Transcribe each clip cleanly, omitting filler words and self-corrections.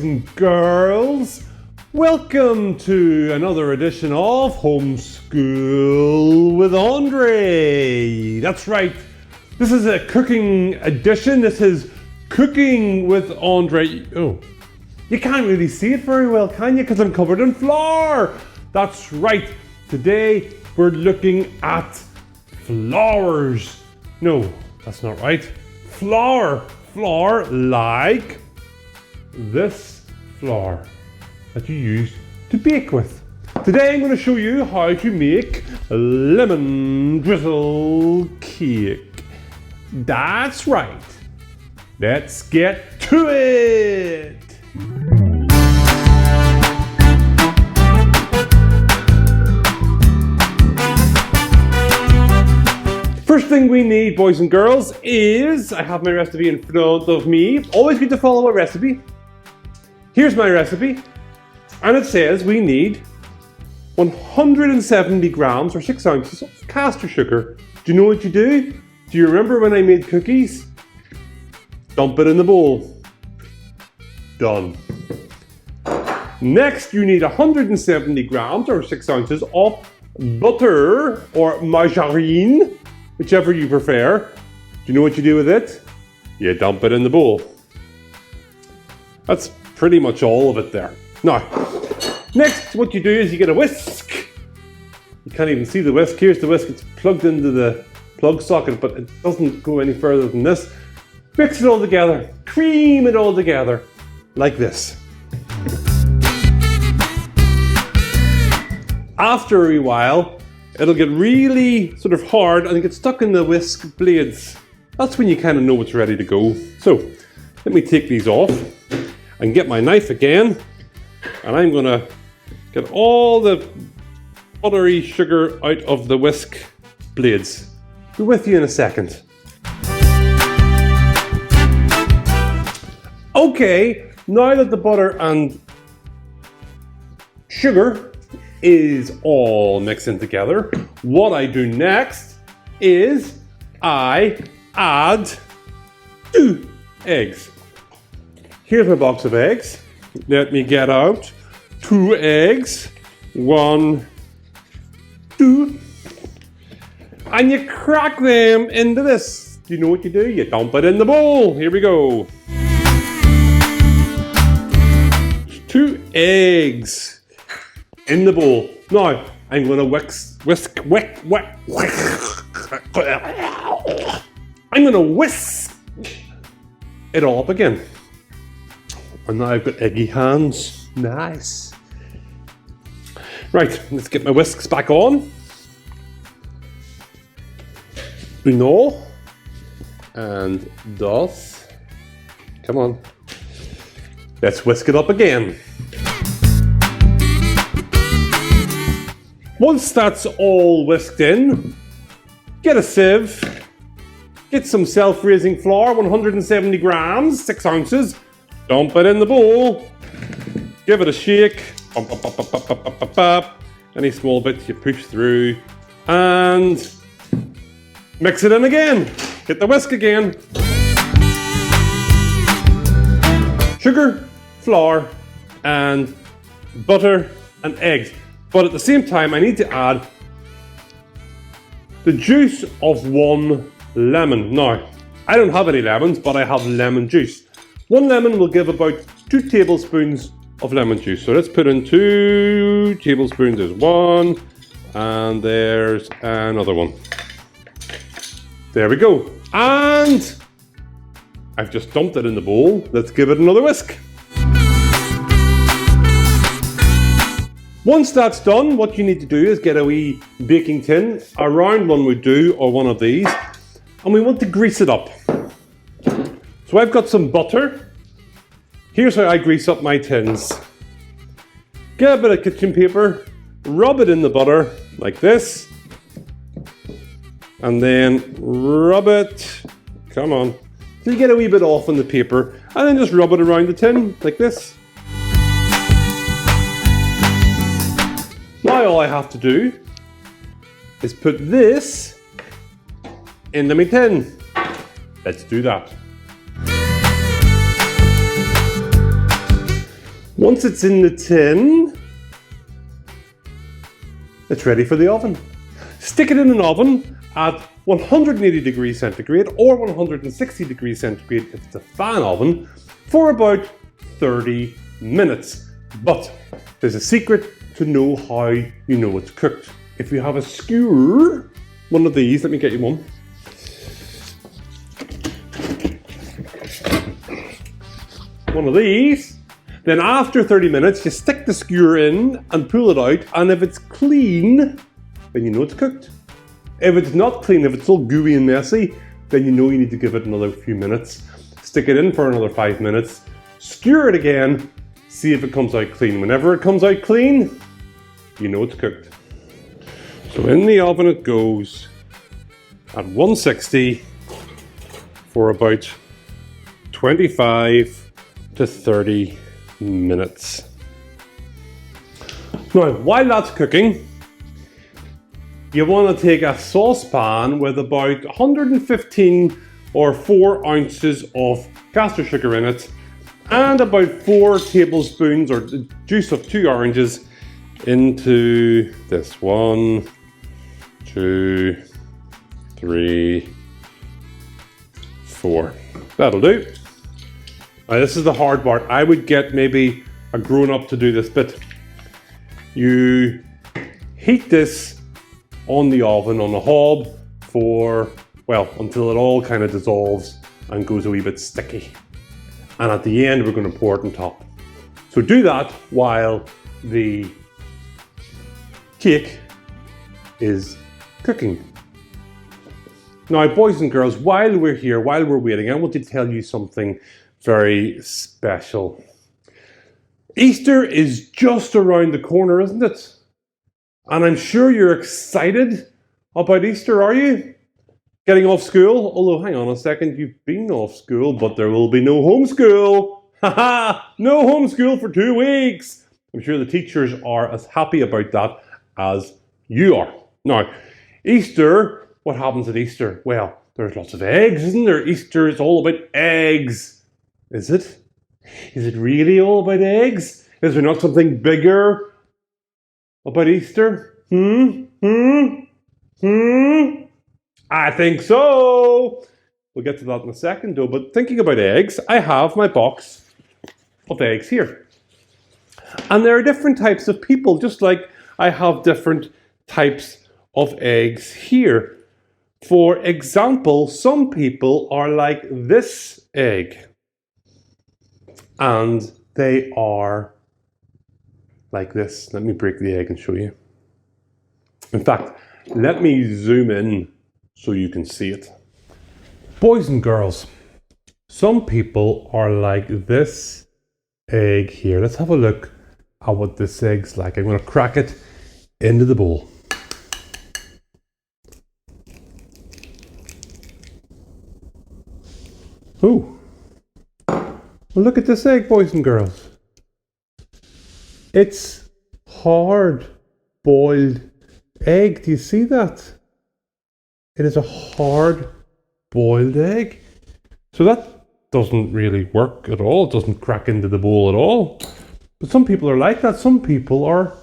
and girls. Welcome to another edition of Homeschool with Andre. That's right. This is a cooking edition. This is Cooking with Andre. Oh, you can't really see it very well, can you? Because I'm covered in flour. That's right. Today we're looking at flowers. No, that's not right. Flour. Flour like this flour that you use to bake with. Today I'm going to show you how to make a lemon drizzle cake. That's right. Let's get to it. First thing we need, boys and girls, is, I have my recipe in front of me. Always good to follow a recipe. Here's my recipe. And it says we need 170 grams or 6 ounces of caster sugar. Do you know what you do? Do you remember when I made cookies? Dump it in the bowl. Done. Next, you need 170 grams or 6 ounces of butter or margarine, whichever you prefer. Do you know what you do with it? You dump it in the bowl. That's pretty much all of it there. Now, next what you do is you get a whisk. You can't even see the whisk. Here's the whisk. It's plugged into the plug socket, but it doesn't go any further than this. Mix it all together. Cream it all together like this. After a while, it'll get really sort of hard and get stuck in the whisk blades. That's when you kind of know it's ready to go. So, let me take these off and get my knife again. And I'm going to get all the buttery sugar out of the whisk blades. Be with you in a second. Okay, now that the butter and sugar is all mixed in together, what I do next is I add 2 eggs. Here's my box of eggs. Let me get out 2 eggs. 1, 2. And you crack them into this. Do you know what you do? You dump it in the bowl. Here we go. 2 eggs in the bowl. Now, I'm going to I'm going to whisk it all up again. And now I've got eggy hands. Nice. Right, let's get my whisks back on. 1 and 2. Come on. Let's whisk it up again. Once that's all whisked in, get a sieve, get some self-raising flour, 170 grams, 6 ounces, dump it in the bowl, give it a shake, any small bits you push through, and mix it in again. Get the whisk again. Sugar, flour, and butter and eggs. But at the same time, I need to add the juice of 1 lemon. Now, I don't have any lemons, but I have lemon juice. 1 lemon will give about 2 tablespoons of lemon juice. So let's put in 2 tablespoons. There's 1, and there's another 1. There we go. And I've just dumped it in the bowl. Let's give it another whisk. Once that's done, what you need to do is get a wee baking tin. A round one would do, or one of these. And we want to grease it up. So I've got some butter. Here's how I grease up my tins. Get a bit of kitchen paper, rub it in the butter like this. And then rub it, come on, till you get a wee bit off on the paper. And then just rub it around the tin like this. Now all I have to do is put this into my tin. Let's do that. Once it's in the tin, it's ready for the oven. Stick it in an oven at 180 degrees centigrade or 160 degrees centigrade if it's a fan oven for about 30 minutes. But there's a secret to know how you know it's cooked. If you have a skewer, one of these, let me get you one. One of these. Then after 30 minutes, you stick the skewer in and pull it out, and if it's clean, then you know it's cooked. If it's not clean, if it's all gooey and messy, then you know you need to give it another few minutes. Stick it in for another 5 minutes, skewer it again, see if it comes out clean. Whenever it comes out clean, you know it's cooked. So in the oven it goes at 160 for about 25 to 30 minutes. Now, while that's cooking, you want to take a saucepan with about 115 or 4 ounces of caster sugar in it and about 4 tablespoons or the juice of 2 oranges into this. 1, 2, 3, 4. That'll do. Now, this is the hard part. I would get maybe a grown-up to do this bit. You heat this on the oven, on the hob, for, well, until it all kind of dissolves and goes a wee bit sticky. And at the end, we're going to pour it on top. So do that while the cake is cooking. Now, boys and girls, while we're here, while we're waiting, I want to tell you something very special. Easter is just around the corner, isn't it? And I'm sure you're excited about Easter, are you? Getting off school? Although, hang on a second, you've been off school, but there will be no homeschool. Haha! No homeschool for 2 weeks. I'm sure the teachers are as happy about that as you are. Now, Easter, what happens at Easter? Well, there's lots of eggs, isn't there? Easter is all about eggs. Is it? Is it really all about eggs? Is there not something bigger about Easter? I think so. We'll get to that in a second though, but thinking about eggs, I have my box of eggs here. And there are different types of people, just like I have different types of eggs here. For example, some people are like this egg. And they are like this. Let me break the egg and show you. In fact, let me zoom in so you can see it. Boys and girls, some people are like this egg here. Let's have a look at what this egg's like. I'm going to crack it into the bowl. Ooh. Well, look at this egg, boys and girls. It's hard boiled egg. Do you see that? It is a hard boiled egg. So that doesn't really work at all. It doesn't crack into the bowl at all. But some people are like that. Some people are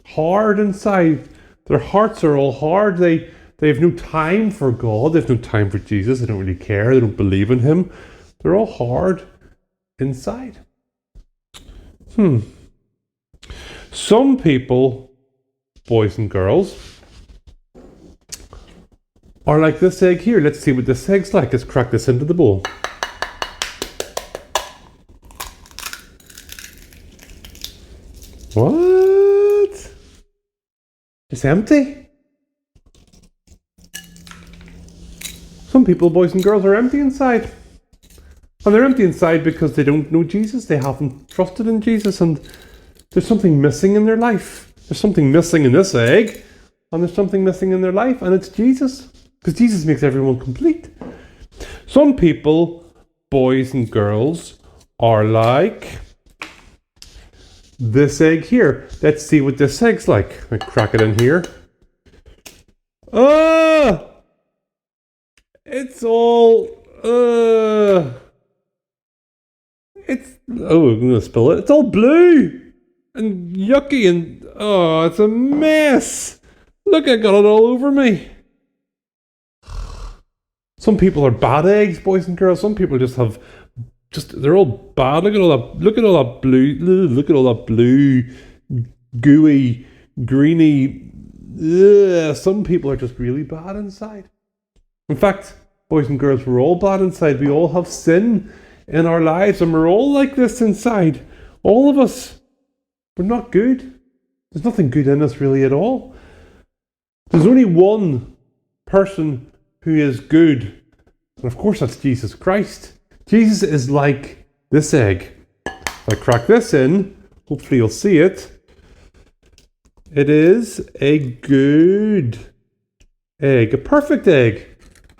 hard inside. Their hearts are all hard. They have no time for God. They have no time for Jesus. They don't really care. They don't believe in Him. They're all hard inside. Some people, boys and girls, are like this egg here. Let's see what this egg's like. Let's crack this into the bowl. What? It's empty. Some people, boys and girls, are empty inside. And they're empty inside because they don't know Jesus. They haven't trusted in Jesus, and there's something missing in their life. There's something missing in this egg, and there's something missing in their life, and it's Jesus. Because Jesus makes everyone complete. Some people, boys and girls, are like this egg here. Let's see what this egg's like. I crack it in here. It's all Oh, I'm gonna spill it. It's all blue and yucky and oh, it's a mess. Look, I got it all over me. Some people are bad eggs, boys and girls. Some people they're all bad. Look at all that blue. Look at all that blue, gooey, greeny. Ugh, some people are just really bad inside. In fact, boys and girls, we're all bad inside. We all have sin in our lives, and we're all like this inside. All of us. We're not good. There's nothing good in us really at all. There's only one person who is good, and of course that's Jesus Christ. Jesus is like this egg. If I crack this in, hopefully you'll see it. It is a good egg, a perfect egg.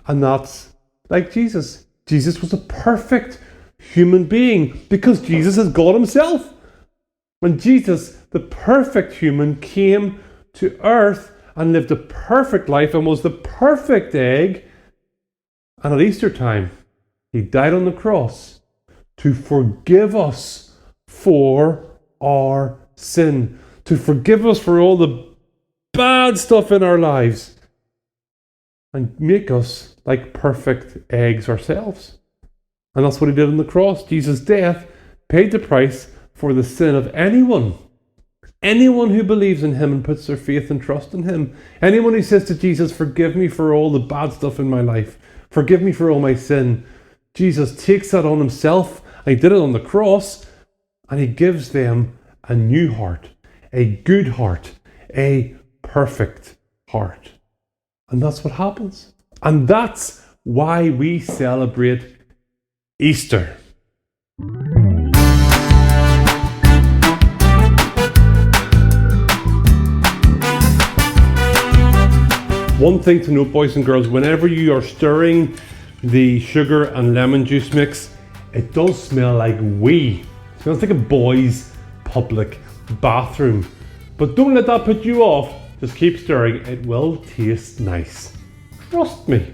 And that's like Jesus. Jesus was a perfect human being because Jesus is God himself. When Jesus, the perfect human, came to earth and lived a perfect life and was the perfect egg, and at Easter time, he died on the cross to forgive us for our sin, to forgive us for all the bad stuff in our lives, and make us like perfect eggs ourselves. And that's what he did on the cross. Jesus' death paid the price for the sin of anyone who believes in him and puts their faith and trust in him. Anyone who says to Jesus, forgive me for all the bad stuff in my life, forgive me for all my sin. Jesus takes that on himself, and he did it on the cross, and he gives them a new heart, a good heart, a perfect heart. And that's what happens. And that's why we celebrate Easter. One thing to note, boys and girls, whenever you are stirring the sugar and lemon juice mix, it does smell like wee. It smells like a boy's public bathroom. But don't let that put you off. Just keep stirring. It will taste nice. Trust me.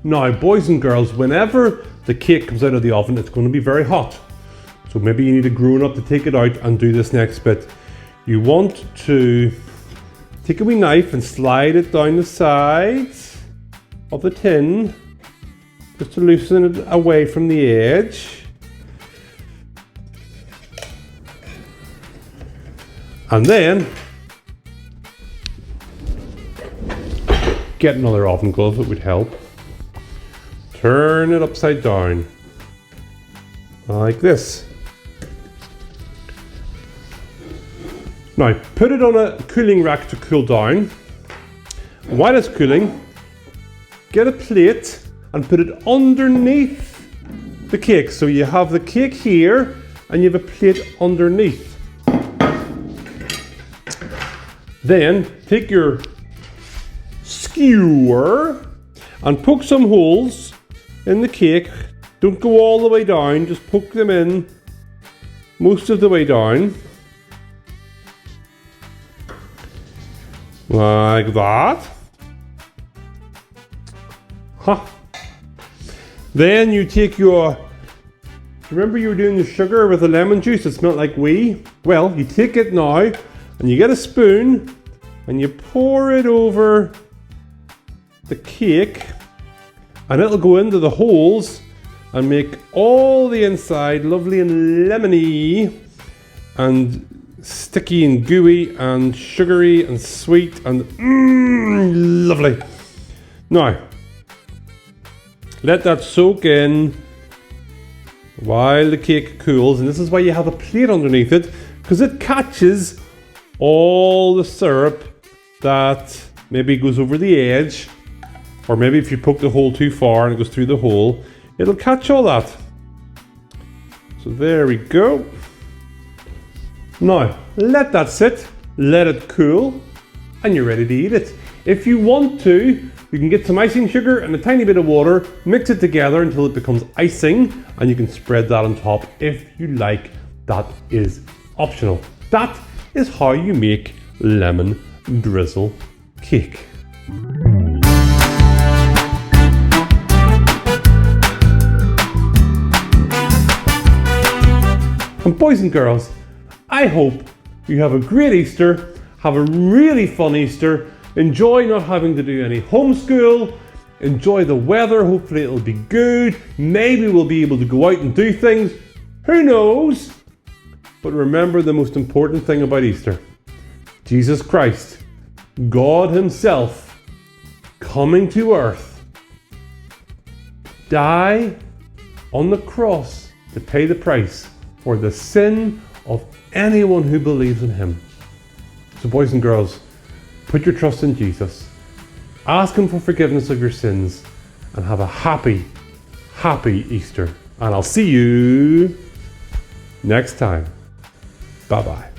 Now, boys and girls, whenever the cake comes out of the oven, it's going to be very hot. So maybe you need a grown-up to take it out and do this next bit. You want to take a wee knife and slide it down the sides of the tin, just to loosen it away from the edge. And then get another oven glove, it would help. Turn it upside down, like this. Now, put it on a cooling rack to cool down. While it's cooling, get a plate and put it underneath the cake. So you have the cake here, and you have a plate underneath. Then, take your skewer and poke some holes in the cake. Don't go all the way down, just poke them in most of the way down. Like that. Huh. Then you take your, remember you were doing the sugar with the lemon juice, it smelled like wee? Well, you take it now and you get a spoon and you pour it over the cake, and it'll go into the holes and make all the inside lovely and lemony and sticky and gooey and sugary and sweet and lovely. Now, let that soak in while the cake cools, and this is why you have a plate underneath it, because it catches all the syrup that maybe goes over the edge, or maybe if you poke the hole too far and it goes through the hole, it'll catch all that. So there we go. Now, let that sit, let it cool, and you're ready to eat it. If you want to, you can get some icing sugar and a tiny bit of water, mix it together until it becomes icing, and you can spread that on top if you like. That is optional. That is how you make lemon drizzle cake. And boys and girls, I hope you have a great Easter, have a really fun Easter, enjoy not having to do any homeschool, enjoy the weather, hopefully it'll be good, maybe we'll be able to go out and do things, who knows? But remember the most important thing about Easter, Jesus Christ, God Himself, coming to earth, die on the cross to pay the price for the sin of anyone who believes in Him. So boys and girls, put your trust in Jesus, ask Him for forgiveness of your sins, and have a happy, happy Easter. And I'll see you next time. Bye-bye.